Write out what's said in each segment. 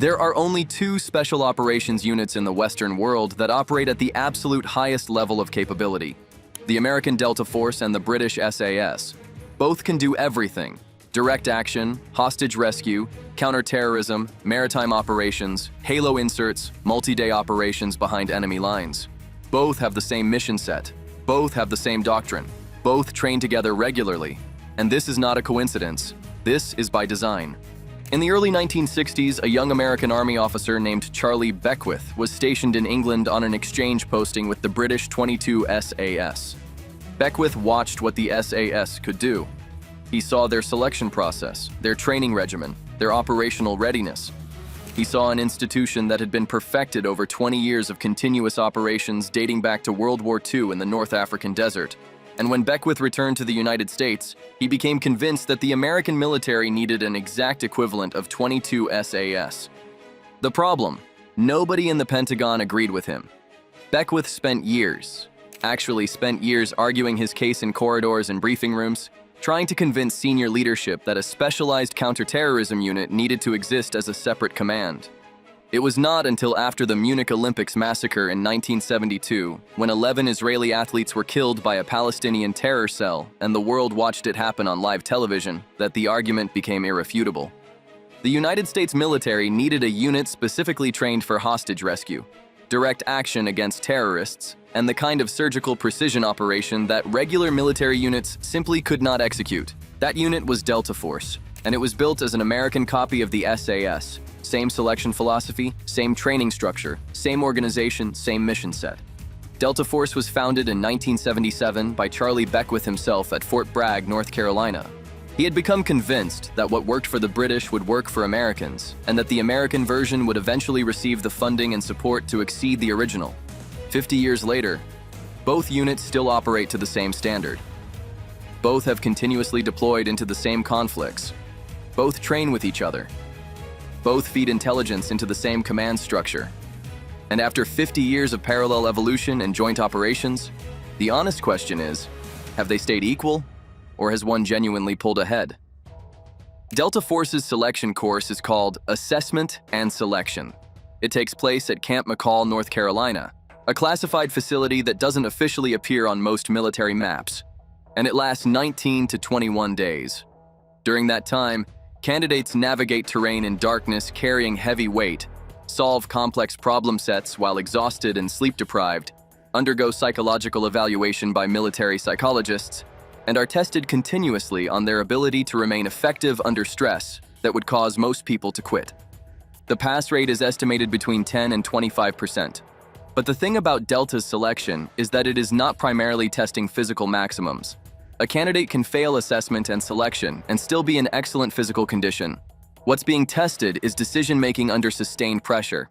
There are only two special operations units in the Western world that operate at the absolute highest level of capability: the American Delta Force and the British SAS. Both can do everything: direct action, hostage rescue, counterterrorism, maritime operations, halo inserts, multi-day operations behind enemy lines. Both have the same mission set. Both have the same doctrine. Both train together regularly. And this is not a coincidence. This is by design. In the early 1960s, a young American Army officer named Charlie Beckwith was stationed in England on an exchange posting with the British 22 SAS. Beckwith watched what the SAS could do. He saw their selection process, their training regimen, their operational readiness. He saw an institution that had been perfected over 20 years of continuous operations dating back to World War II in the North African desert. And when Beckwith returned to the United States, he became convinced that the American military needed an exact equivalent of 22 SAS. The problem: nobody in the Pentagon agreed with him. Beckwith spent years arguing his case in corridors and briefing rooms, trying to convince senior leadership that a specialized counterterrorism unit needed to exist as a separate command. It was not until after the Munich Olympics massacre in 1972, when 11 Israeli athletes were killed by a Palestinian terror cell and the world watched it happen on live television, that the argument became irrefutable. The United States military needed a unit specifically trained for hostage rescue, direct action against terrorists, and the kind of surgical precision operation that regular military units simply could not execute. That unit was Delta Force, and it was built as an American copy of the SAS. Same selection philosophy, same training structure, same organization, same mission set. Delta Force was founded in 1977 by Charlie Beckwith himself at Fort Bragg, North Carolina. He had become convinced that what worked for the British would work for Americans, and that the American version would eventually receive the funding and support to exceed the original. 50 years later, both units still operate to the same standard. Both have continuously deployed into the same conflicts. Both train with each other. Both feed intelligence into the same command structure. And after 50 years of parallel evolution and joint operations, the honest question is, have they stayed equal, or has one genuinely pulled ahead? Delta Force's selection course is called Assessment and Selection. It takes place at Camp McCall, North Carolina, a classified facility that doesn't officially appear on most military maps, and it lasts 19 to 21 days. During that time, candidates navigate terrain in darkness carrying heavy weight, solve complex problem sets while exhausted and sleep-deprived, undergo psychological evaluation by military psychologists, and are tested continuously on their ability to remain effective under stress that would cause most people to quit. The pass rate is estimated between 10 and 25%. But the thing about Delta's selection is that it is not primarily testing physical maximums. A candidate can fail assessment and selection and still be in excellent physical condition. What's being tested is decision-making under sustained pressure.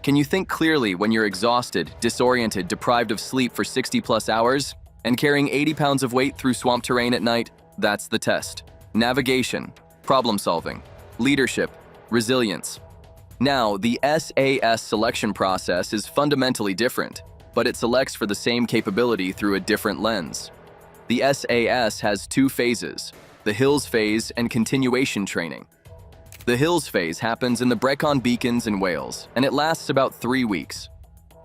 Can you think clearly when you're exhausted, disoriented, deprived of sleep for 60+ hours, and carrying 80 pounds of weight through swamp terrain at night? That's the test. Navigation, problem-solving, leadership, resilience. Now, the SAS selection process is fundamentally different, but it selects for the same capability through a different lens. The SAS has two phases: the Hills phase and continuation training. The Hills phase happens in the Brecon Beacons in Wales, and it lasts about 3 weeks.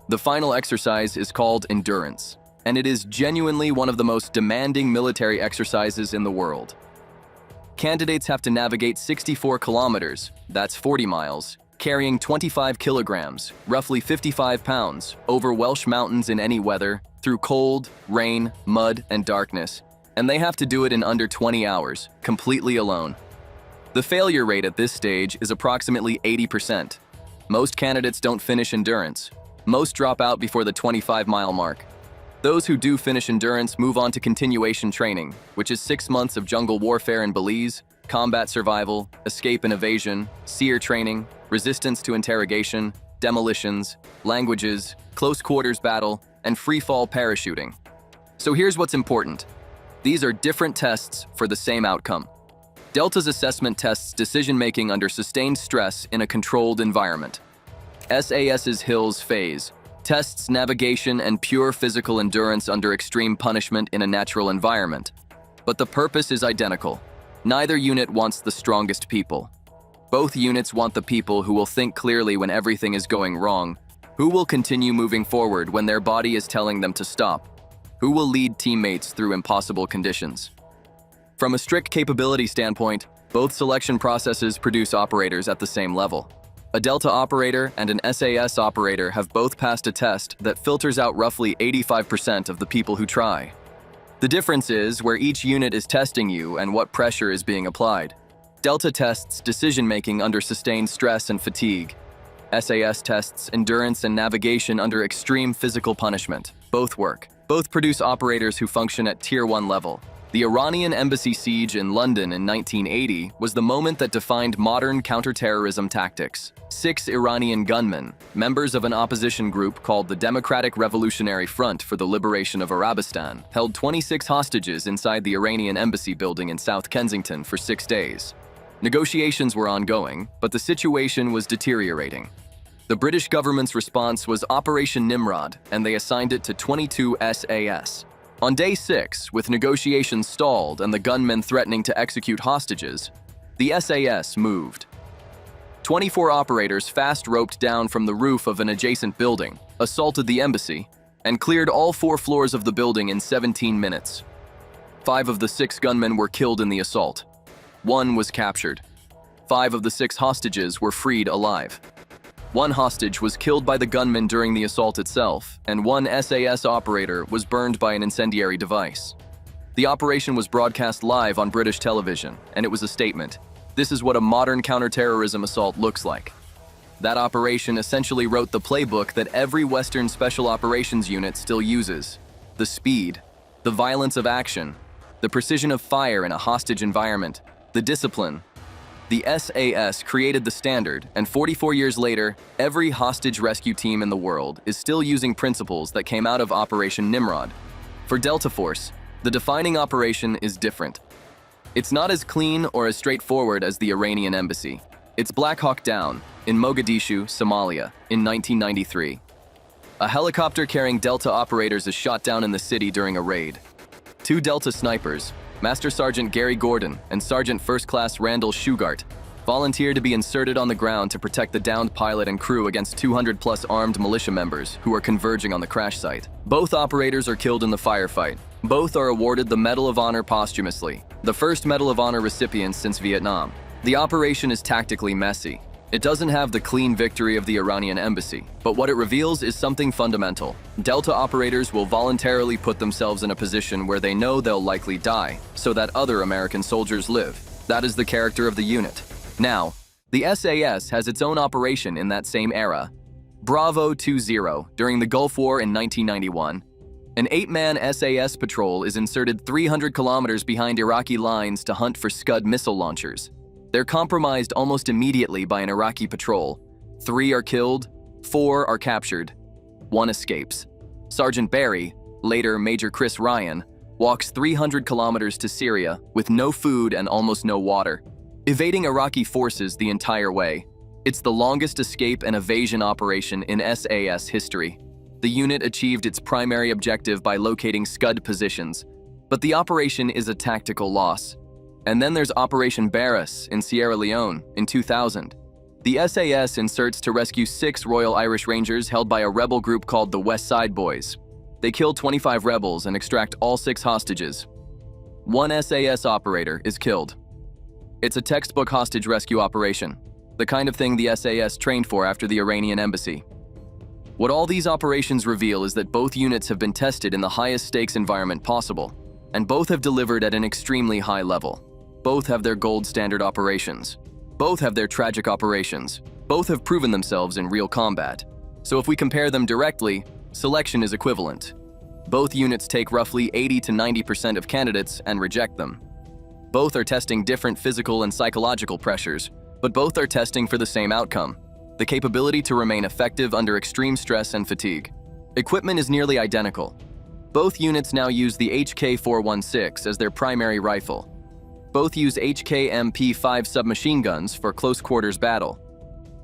The final exercise is called Endurance, and it is genuinely one of the most demanding military exercises in the world. Candidates have to navigate 64 kilometers, that's 40 miles, carrying 25 kilograms, roughly 55 pounds, over Welsh mountains in any weather, through cold, rain, mud, and darkness, and they have to do it in under 20 hours, completely alone. The failure rate at this stage is approximately 80%. Most candidates don't finish Endurance. Most drop out before the 25-mile mark. Those who do finish Endurance move on to continuation training, which is 6 months of jungle warfare in Belize, combat survival, escape and evasion, seer training, resistance to interrogation, demolitions, languages, close quarters battle, and free-fall parachuting. So here's what's important. These are different tests for the same outcome. Delta's assessment tests decision-making under sustained stress in a controlled environment. SAS's Hills phase tests navigation and pure physical endurance under extreme punishment in a natural environment. But the purpose is identical. Neither unit wants the strongest people. Both units want the people who will think clearly when everything is going wrong, who will continue moving forward when their body is telling them to stop, who will lead teammates through impossible conditions. From a strict capability standpoint, both selection processes produce operators at the same level. A Delta operator and an SAS operator have both passed a test that filters out roughly 85% of the people who try. The difference is where each unit is testing you and what pressure is being applied. Delta tests decision-making under sustained stress and fatigue. SAS tests endurance and navigation under extreme physical punishment. Both work. Both produce operators who function at Tier 1 level. The Iranian embassy siege in London in 1980 was the moment that defined modern counterterrorism tactics. 6 Iranian gunmen, members of an opposition group called the Democratic Revolutionary Front for the Liberation of Arabistan, held 26 hostages inside the Iranian embassy building in South Kensington for 6 days. Negotiations were ongoing, but the situation was deteriorating. The British government's response was Operation Nimrod, and they assigned it to 22 SAS. On day 6, with negotiations stalled and the gunmen threatening to execute hostages, the SAS moved. 24 operators fast-roped down from the roof of an adjacent building, assaulted the embassy, and cleared all 4 floors of the building in 17 minutes. 5 of the 6 gunmen were killed in the assault. 1 was captured. 5 of the 6 hostages were freed alive. 1 hostage was killed by the gunman during the assault itself, and 1 SAS operator was burned by an incendiary device. The operation was broadcast live on British television, and it was a statement. This is what a modern counterterrorism assault looks like. That operation essentially wrote the playbook that every Western Special Operations unit still uses. The speed, the violence of action, the precision of fire in a hostage environment, the discipline. The SAS created the standard, and 44 years later, every hostage rescue team in the world is still using principles that came out of Operation Nimrod. For Delta Force, the defining operation is different. It's not as clean or as straightforward as the Iranian embassy. It's Black Hawk Down in Mogadishu, Somalia, in 1993. A helicopter carrying Delta operators is shot down in the city during a raid. 2 Delta snipers, Master Sergeant Gary Gordon and Sergeant First Class Randall Shugart, volunteered to be inserted on the ground to protect the downed pilot and crew against 200-plus armed militia members who are converging on the crash site. Both operators are killed in the firefight. Both are awarded the Medal of Honor posthumously, the first Medal of Honor recipient since Vietnam. The operation is tactically messy. It doesn't have the clean victory of the Iranian embassy, but what it reveals is something fundamental. Delta operators will voluntarily put themselves in a position where they know they'll likely die, so that other American soldiers live. That is the character of the unit. Now, the SAS has its own operation in that same era. Bravo 20, during the Gulf War in 1991, an 8-man SAS patrol is inserted 300 kilometers behind Iraqi lines to hunt for Scud missile launchers. They're compromised almost immediately by an Iraqi patrol. 3 are killed, 4 are captured, 1 escapes. Sergeant Barry, later Major Chris Ryan, walks 300 kilometers to Syria with no food and almost no water, evading Iraqi forces the entire way. It's the longest escape and evasion operation in SAS history. The unit achieved its primary objective by locating Scud positions, but the operation is a tactical loss. And then there's Operation Barras in Sierra Leone in 2000. The SAS inserts to rescue 6 Royal Irish Rangers held by a rebel group called the West Side Boys. They kill 25 rebels and extract all 6 hostages. 1 SAS operator is killed. It's a textbook hostage rescue operation, the kind of thing the SAS trained for after the Iranian embassy. What all these operations reveal is that both units have been tested in the highest stakes environment possible, and both have delivered at an extremely high level. Both have their gold standard operations. Both have their tragic operations. Both have proven themselves in real combat. So if we compare them directly, selection is equivalent. Both units take roughly 80 to 90% of candidates and reject them. Both are testing different physical and psychological pressures, but both are testing for the same outcome: the capability to remain effective under extreme stress and fatigue. Equipment is nearly identical. Both units now use the HK-416 as their primary rifle. Both use HK-MP5 submachine guns for close quarters battle.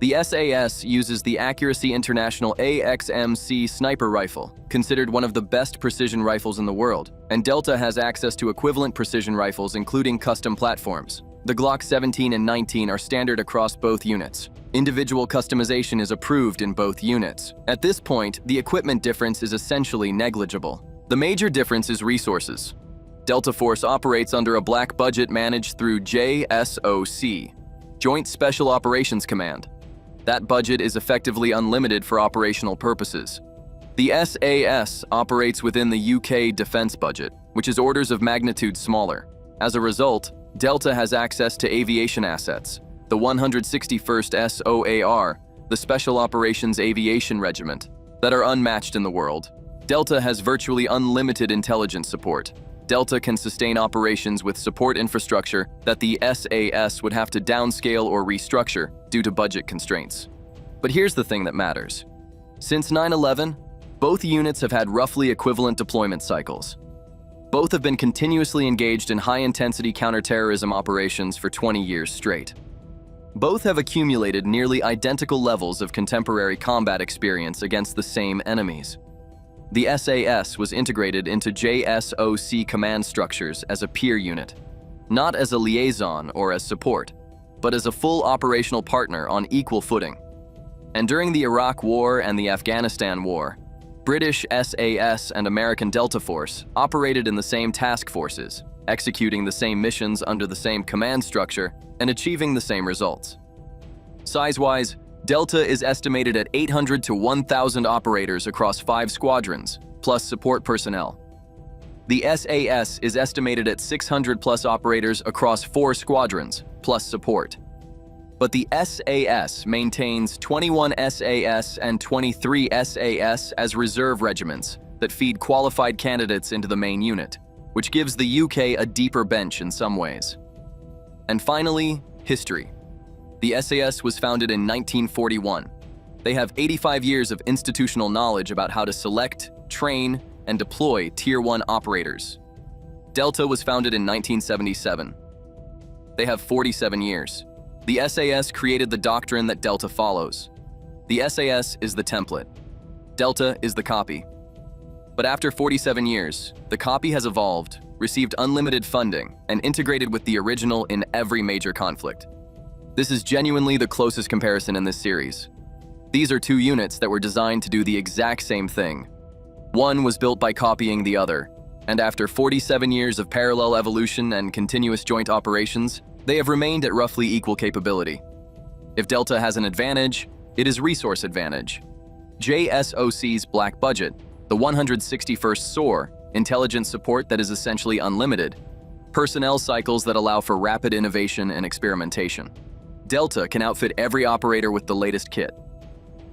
The SAS uses the Accuracy International AXMC sniper rifle, considered one of the best precision rifles in the world, and Delta has access to equivalent precision rifles including custom platforms. The Glock 17 and 19 are standard across both units. Individual customization is approved in both units. At this point, the equipment difference is essentially negligible. The major difference is resources. Delta Force operates under a black budget managed through JSOC, Joint Special Operations Command. That budget is effectively unlimited for operational purposes. The SAS operates within the UK defense budget, which is orders of magnitude smaller. As a result, Delta has access to aviation assets, the 161st SOAR, the Special Operations Aviation Regiment, that are unmatched in the world. Delta has virtually unlimited intelligence support. Delta can sustain operations with support infrastructure that the SAS would have to downscale or restructure due to budget constraints. But here's the thing that matters. Since 9/11, both units have had roughly equivalent deployment cycles. Both have been continuously engaged in high-intensity counterterrorism operations for 20 years straight. Both have accumulated nearly identical levels of contemporary combat experience against the same enemies. The SAS was integrated into JSOC command structures as a peer unit, not as a liaison or as support, but as a full operational partner on equal footing. And during the Iraq War and the Afghanistan War, British SAS and American Delta Force operated in the same task forces, executing the same missions under the same command structure and achieving the same results. Size-wise, Delta is estimated at 800 to 1,000 operators across 5 squadrons, plus support personnel. The SAS is estimated at 600 plus operators across 4 squadrons, plus support. But the SAS maintains 21 SAS and 23 SAS as reserve regiments that feed qualified candidates into the main unit, which gives the UK a deeper bench in some ways. And finally, history. The SAS was founded in 1941. They have 85 years of institutional knowledge about how to select, train, and deploy Tier 1 operators. Delta was founded in 1977. They have 47 years. The SAS created the doctrine that Delta follows. The SAS is the template. Delta is the copy. But after 47 years, the copy has evolved, received unlimited funding, and integrated with the original in every major conflict. This is genuinely the closest comparison in this series. These are 2 units that were designed to do the exact same thing. One was built by copying the other, and after 47 years of parallel evolution and continuous joint operations, they have remained at roughly equal capability. If Delta has an advantage, it is resource advantage. JSOC's black budget, the 161st SOAR, intelligence support that is essentially unlimited, personnel cycles that allow for rapid innovation and experimentation. Delta can outfit every operator with the latest kit.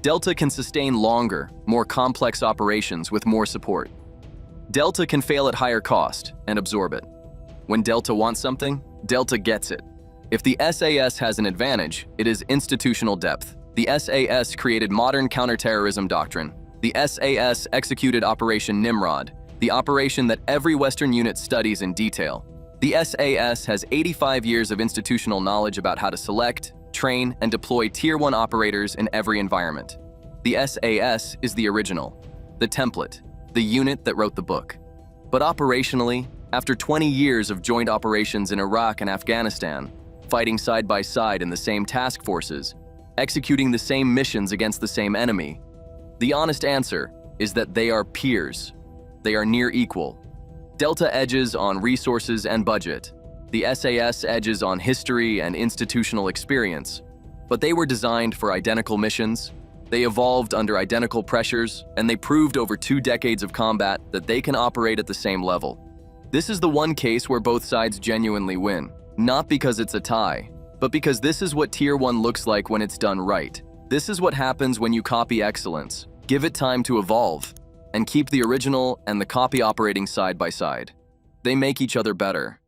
Delta can sustain longer, more complex operations with more support. Delta can fail at higher cost and absorb it. When Delta wants something, Delta gets it. If the SAS has an advantage, it is institutional depth. The SAS created modern counterterrorism doctrine. The SAS executed Operation Nimrod, the operation that every Western unit studies in detail. The SAS has 85 years of institutional knowledge about how to select, train, and deploy Tier 1 operators in every environment. The SAS is the original, the template, the unit that wrote the book. But operationally, after 20 years of joint operations in Iraq and Afghanistan, fighting side by side in the same task forces, executing the same missions against the same enemy, the honest answer is that they are peers. They are near equal. Delta edges on resources and budget. The SAS edges on history and institutional experience. But they were designed for identical missions, they evolved under identical pressures, and they proved over 2 decades of combat that they can operate at the same level. This is the one case where both sides genuinely win. Not because it's a tie, but because this is what Tier 1 looks like when it's done right. This is what happens when you copy excellence, give it time to evolve, and keep the original and the copy operating side by side. They make each other better.